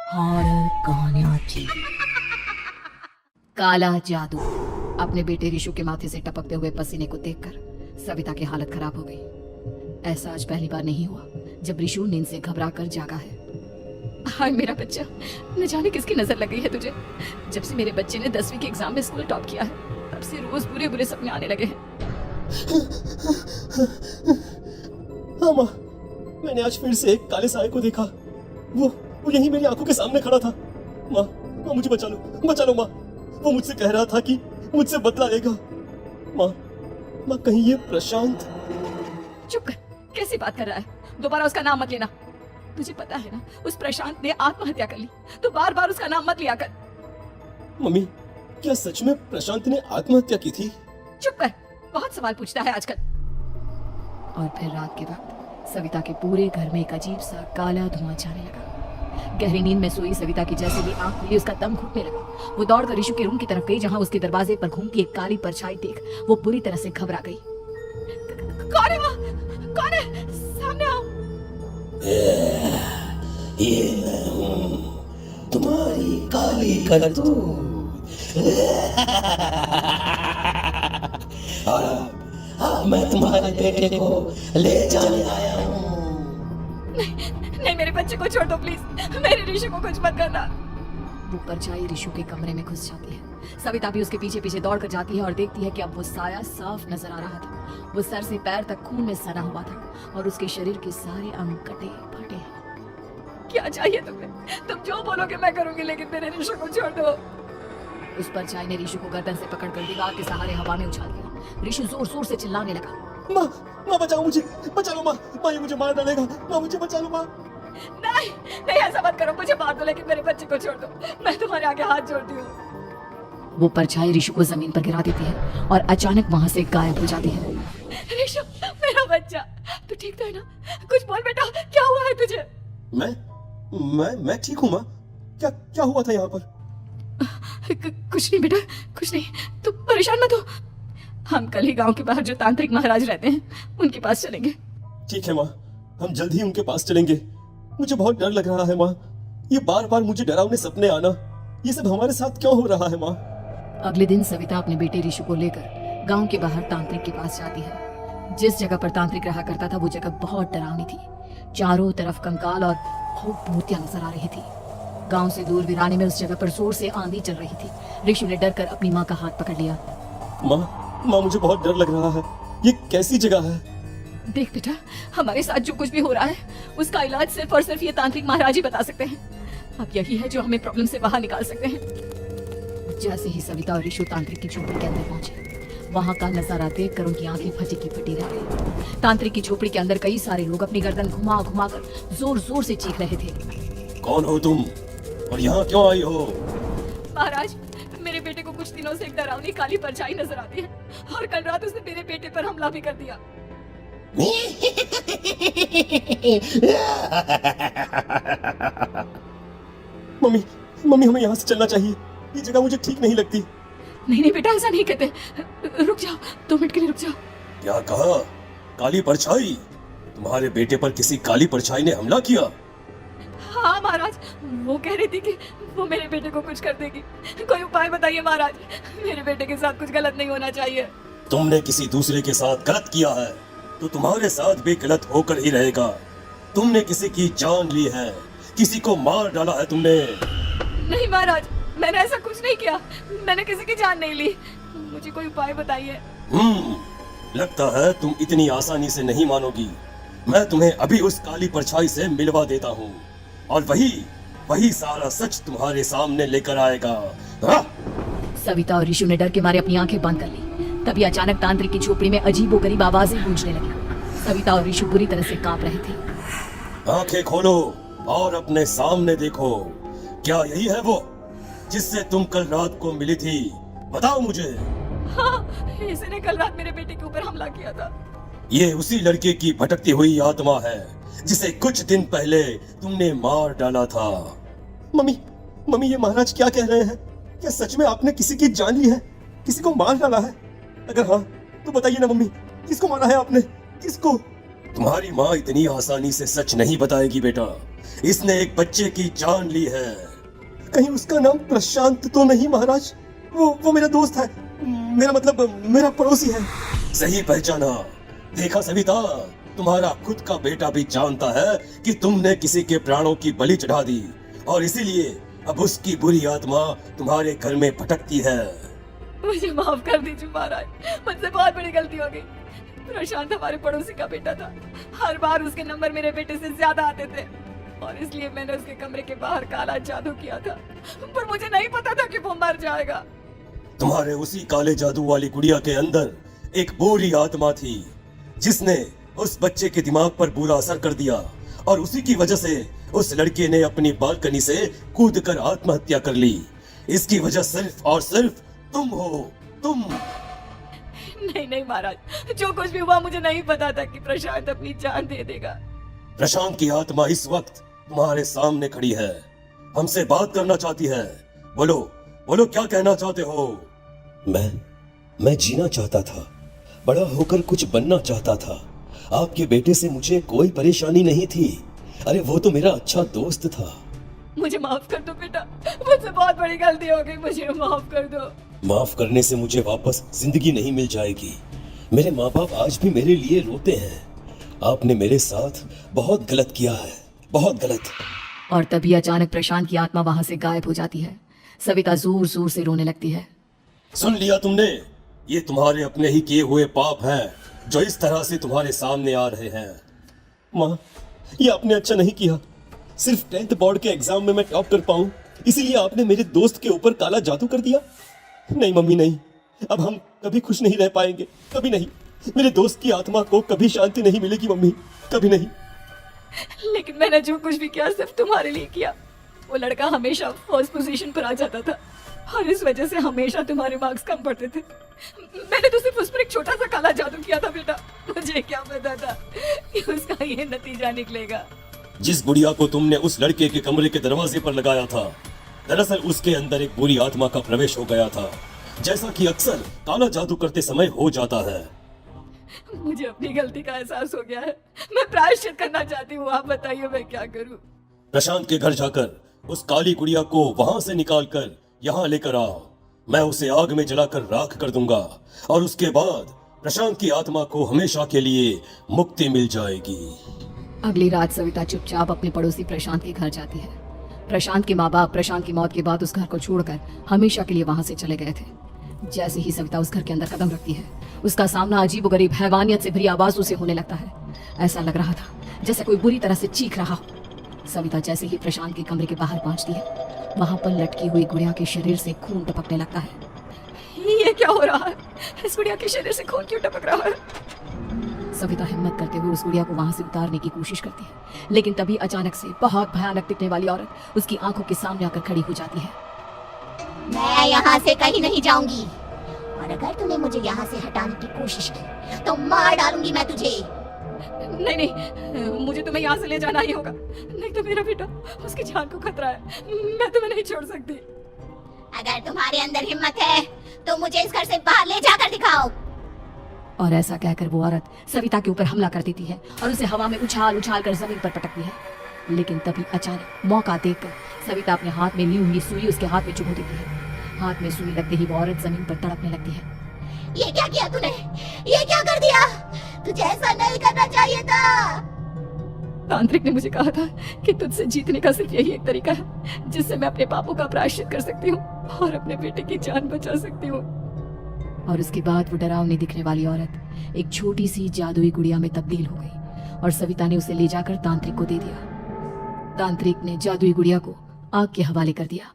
Horror कहानियां थी। काला जादू। अपने बेटे रिशु के माथे से टपकते हुए पसीने को देखकर सविता की हालत खराब हो गई। ऐसा आज पहली बार नहीं हुआ जब रिशु नींद से घबरा कर जागा है। हाय मेरा बच्चा, न जाने किसकी नजर लग गई है तुझे। जब से मेरे बच्चे ने 10वीं के एग्जाम में स्कूल टॉप किया है तब से रोज बुरे बुरे सपने आने लगे हैं। हाँ माँ, मैंने आज फिर से एक काले साए को देखा। वो यहीं मेरी आंखों के सामने खड़ा था। माँ माँ मुझे बचा लो माँ। वो मुझसे कह रहा था कि मुझसे बदला लेगा। माँ कहीं ये प्रशांत। चुप कर, कैसी बात कर रहा है? दोबारा उसका नाम मत लेना। तुझे पता है ना उस प्रशांत ने आत्महत्या कर ली, तो बार बार उसका नाम मत लिया कर। मम्मी, क्या सच में प्रशांत ने आत्महत्या की थी? चुप कर, बहुत सवाल पूछता है आजकल। और फिर रात के वक्त सविता के पूरे घर में एक अजीब सा काला धुआं जाने लगा। गहरी नींद में सोई सविता की जैसे ही आंख खुली उसका दम घुटने लगा। वो दौड़कर रिशु के रूम की तरफ गई जहां उसके दरवाजे पर घूमती एक काली परछाई देख वो बुरी तरह से घबरा गई। कौन है वहाँ? कौन है? सामने आओ। ये मैं हूँ, तुम्हारी काली करतूत। और मैं तुम्हारे बेटे को ले जाने आया हूँ। नहीं, मेरे बच्चे को छोड़ दो प्लीज। मेरे रिशु को कुछ मत करना। वो परछाई रिशु के कमरे में घुस जाती है। सविता भी उसके पीछे पीछे दौड़ कर जाती है और देखती है कि अब वो साया साफ नजर आ रहा था। वो सर से पैर तक खून में सना हुआ था और उसके शरीर के सारे अंग कटे फटे हैं। क्या चाहिए तुम्हें? तुम जो बोलोगे मैं करूंगी, लेकिन मेरे रिशु को छोड़ दो। उस परछाई ने रिशु को गर्दन से पकड़कर दीवार के सहारे हवा में उछाल दिया। रिशु जोर जोर से चिल्लाने लगा। माँ बचाओ मुझे, बचा लो माँ ये मुझे मार डालेगा। माँ मुझे बचा लो माँ। नहीं नहीं, ऐसा मत करो, मुझे मार दो लेकिन मेरे बच्चे को छोड़ दो। मैं तुम्हारे आगे हाथ जोड़ती हूँ। वो परछाई रिशु को जमीन पर गिरा देती है और अचानक वहां से गायब हो जाती है। रिशु, मेरा बच्चा, तू ठीक तो है ना? कुछ बोल बेटा, क्या हुआ है तुझे? मैं ठीक हूँ माँ। क्या हुआ था यहाँ पर? कुछ नहीं बेटा, कुछ नहीं, तू परेशान मत हो। हम कल ही गांव के बाहर जो तांत्रिक महाराज रहते हैं उनके पास चलेंगे। ठीक है माँ, हम जल्द ही उनके पास चलेंगे। मुझे बहुत डर लग रहा है माँ। ये बार बार मुझे डरावने सपने आना, ये सब हमारे साथ क्यों हो रहा है माँ? अगले दिन सविता अपने बेटे रिशु को लेकर गांव के बाहर तांत्रिक के पास जाती है। जिस जगह पर तांत्रिक रहा करता था वो जगह बहुत डरावनी थी। चारों तरफ कंकाल और मूर्तियां नजर आ रही थी। गांव से दूर वीराने में उस जगह पर जोर से आंधी चल रही थी। रिशु ने डर कर अपनी माँ का हाथ पकड़ लिया। माँ मुझे बहुत डर लग रहा है। ये कैसी जगह है? देख बेटा, हमारे साथ जो कुछ भी हो रहा है उसका इलाज सिर्फ और सिर्फ ये तांत्रिक महाराज ही बता सकते हैं। अब यही है जो हमें प्रॉब्लम से बाहर निकाल सकते हैं। जैसे ही सविता और रिशु तांत्रिक की झोपड़ी के अंदर पहुंचे, वहां का नजारा देखकर उनकी आंखें फटी की फटी रह गई। तांत्रिक की झोपड़ी के अंदर कई सारे लोग अपनी गर्दन घुमा घुमा कर जोर जोर से चीख रहे थे। कौन हो तुम और यहाँ क्यों आई हो? महाराज, मेरे बेटे को कुछ दिनों से एक डरावनी काली परछाई नजर आती है और कल रात उसने मेरे बेटे पर हमला भी कर दिया। मम्मी हमें यहाँ से चलना चाहिए। ये जगह मुझे ठीक नहीं लगती। नहीं बेटा, ऐसा नहीं कहते। रुक जाओ, 2 मिनट के लिए रुक जाओ। क्या कहा? काली परछाई? तुम्हारे बेटे पर किसी काली परछाई ने हमला किया? हाँ महाराज, वो कह रही थी कि वो मेरे बेटे को कुछ कर देगी। कोई उपाय बताइए महाराज, मेरे बेटे के साथ कुछ गलत नहीं होना चाहिए। तुमने किसी दूसरे के साथ गलत किया है तो तुम्हारे साथ भी गलत होकर ही रहेगा। तुमने किसी की जान ली है, किसी को मार डाला है तुमने। नहीं महाराज, मैंने ऐसा कुछ नहीं किया। मैंने किसी की जान नहीं ली। मुझे कोई उपाय बताइए। लगता है तुम इतनी आसानी से नहीं मानोगी। मैं तुम्हें अभी उस काली परछाई से मिलवा देता हूँ और वही सारा सच तुम्हारे सामने लेकर आएगा। हाँ? सविता और रिशु ने डर के मारे अपनी आंखें बंद कर ली। तभी अचानक तांत्रिक की झोपड़ी में अजीबोगरीब आवाजें गूंजने लगी। सविता और रिशु बुरी तरह से कांप रहे थे। आंखें खोलो और अपने सामने देखो। क्या यही है वो जिससे तुम कल रात को मिली थी? बताओ मुझे। हाँ, इसने कल रात मेरे बेटे के ऊपर हमला किया था। ये उसी लड़के की भटकती हुई आत्मा है जिसे कुछ दिन पहले तुमने मार डाला था। मम्मी ये महाराज क्या कह रहे हैं? क्या सच में आपने किसी की जान ली है, किसी को मार डाला है? अगर हाँ तो बताइए ना मम्मी, किसको मारा है आपने? किसको? तुम्हारी माँ इतनी आसानी से सच नहीं बताएगी बेटा। इसने एक बच्चे की जान ली है। कहीं उसका नाम प्रशांत तो नहीं महाराज? वो मेरा दोस्त है, मेरा मतलब मेरा पड़ोसी है। सही पहचाना। देखा सविता, तुम्हारा खुद का बेटा भी जानता है कि तुमने किसी के प्राणों की बलि चढ़ा दी, और इसीलिए अब उसकी बुरी आत्मा तुम्हारे घर में भटकती है। मुझे माफ कर दीजिए महाराज, मुझसे बहुत बड़ी गलती हो गई। प्रशांत हमारे पड़ोसी का बेटा था। हर बार उसके नंबर मेरे बेटे से ज्यादा आते थे, और इसलिए मैंने उसके कमरे के बाहर काला जादू किया था, पर मुझे नहीं पता था कि वो मर जाएगा। तुम्हारे उसी काले जादू वाली गुड़िया के अंदर एक बुरी आत्मा थी, जिसने उस बच्चे के दिमाग पर बुरा असर कर दिया, और उसी की वजह से उस लड़के ने अपनी बालकनी से कूदकर आत्महत्या कर ली। इसकी वजह सिर्फ और सिर्फ तुम हो, तुम। नहीं नहीं महाराज, जो कुछ भी हुआ मुझे नहीं पता था कि प्रशांत अपनी जान दे देगा। प्रशांत की आत्मा इस वक्त तुम्हारे सामने खड़ी है, हमसे बात करना चाहती है। बोलो बोलो, क्या कहना चाहते हो? मैं जीना चाहता था, बड़ा होकर कुछ बनना चाहता था। आपके बेटे से मुझे कोई परेशानी नहीं थी। अरे वो तो मेरा अच्छा दोस्त था। मुझे माफ कर दो बेटा, मुझसे बहुत बड़ी गलती हो गई, मुझे माफ कर दो। माफ करने से मुझे वापस जिंदगी नहीं मिल जाएगी। मेरे माँ बाप आज भी मेरे लिए रोते हैं। आपने मेरे साथ बहुत गलत किया है, बहुत गलत। और तभी अचानक प्रशांत की आत्मा वहां से गायब हो जाती है। सविता जोर जोर से रोने लगती है। सुन लिया तुमने? ये तुम्हारे अपने ही किए हुए पाप हैं, जो इस तरह से तुम्हारे सामने आ रहे हैं। माँ, ये आपने अच्छा नहीं किया। सिर्फ 10th बोर्ड के एग्जाम में मैं टॉप कर पाऊं, इसीलिए आपने मेरे दोस्त के ऊपर काला जादू कर दिया। नहीं मम्मी, नहीं, अब हम कभी खुश नहीं रह पाएंगे, कभी नहीं। मेरे दोस्त की आत्मा को कभी शांति नहीं मिलेगी मम्मी, कभी नहीं। लेकिन मैंने जो कुछ भी किया सिर्फ तुम्हारे लिए किया। वो लड़का हमेशा फर्स्ट पोजीशन पर आ जाता था, और इस वजह से हमेशा तुम्हारे मार्क्स कम पड़ते थे। मैंने तो सिर्फ उस पर एक छोटा सा काला जादू किया था बेटा। मुझे क्या पता था कि उसका ये नतीजा निकलेगा। जिस गुड़िया को तुमने उस लड़के के कमरे के दरवाजे पर लगाया था, दरअसल उसके अंदर एक बुरी आत्मा का प्रवेश हो गया था, जैसा कि अक्सर काला जादू करते समय हो जाता है। मुझे अपनी गलती का एहसास हो गया है, मैं प्रायश्चित करना चाहती हूँ। आप बताइए मैं क्या करूँ? प्रशांत के घर जाकर उस काली गुड़िया को वहां से निकालकर यहाँ लेकर आओ। मैं उसे आग में जलाकर राख कर दूंगा, और उसके बाद प्रशांत की आत्मा को हमेशा के लिए मुक्ति मिल जाएगी। अगली रात सविता चुपचाप अपने पड़ोसी प्रशांत के घर जाती है। प्रशांत के माँ बाप प्रशांत की मौत के बाद उस घर को छोड़कर हमेशा के लिए वहां से चले गए थे। जैसे ही सविता उस घर के अंदर कदम रखती है, उसका सामना अजीबोगरीब हैवानियत से भरी आवाजों से होने लगता है। ऐसा लग रहा था जैसे कोई बुरी तरह से चीख रहा हो। सविता जैसे ही प्रशांत के कमरे के बाहर पहुंचती है, वहां पर लटकी हुई गुड़िया के शरीर से खून टपकने लगता है। ये क्या हो रहा है? इस गुड़िया के शरीर से खून क्यों टपक रहा है? सविता हिम्मत करते हुए उस गुड़िया को वहां से उतारने की कोशिश करती है, लेकिन तभी अचानक से बहुत भयानक दिखने वाली औरत उसकी आंखों के सामने आकर खड़ी हो जाती है। मैं यहाँ से कहीं नहीं जाऊंगी, और अगर तूने मुझे यहाँ से हटाने की कोशिश की तो मार डालूंगी मैं तुझे। नहीं नहीं, मुझे तुम्हें यहाँ से ले जाना ही होगा, नहीं तो मेरा बेटा, उसकी जान को खतरा है। मैं तुम्हें नहीं छोड़ सकती। अगर तुम्हारे अंदर हिम्मत है तो मुझे इस घर से बाहर ले जाकर दिखाओ। और ऐसा कहकर वो औरत सविता के ऊपर हमला कर देती है और उसे हवा में उछाल उछाल कर जमीन पर पटकती है। लेकिन तभी अचानक मौका देखकर सविता अपने हाथ में ली हुई सुई उसके हाथ में चुभो देती है। हाथ में सुई लगते ही वो औरत जमीन पर तड़पने लगती है। ये क्या किया तूने? ये क्या कर दिया? तुझे ऐसा नहीं करना चाहिए था। तांत्रिक ने मुझे कहा था कि तुझसे जीतने का सिर्फ यही एक तरीका है जिससे मैं अपने पापों का प्रायश्चित कर सकती हूँ और अपने बेटे की जान बचा सकती हूँ। और उसके बाद वो डरावनी दिखने वाली औरत एक छोटी सी जादुई गुड़िया में तब्दील हो गई और सविता ने उसे ले जाकर तांत्रिक को दे दिया। तांत्रिक ने जादुई गुड़िया को आग के हवाले कर दिया।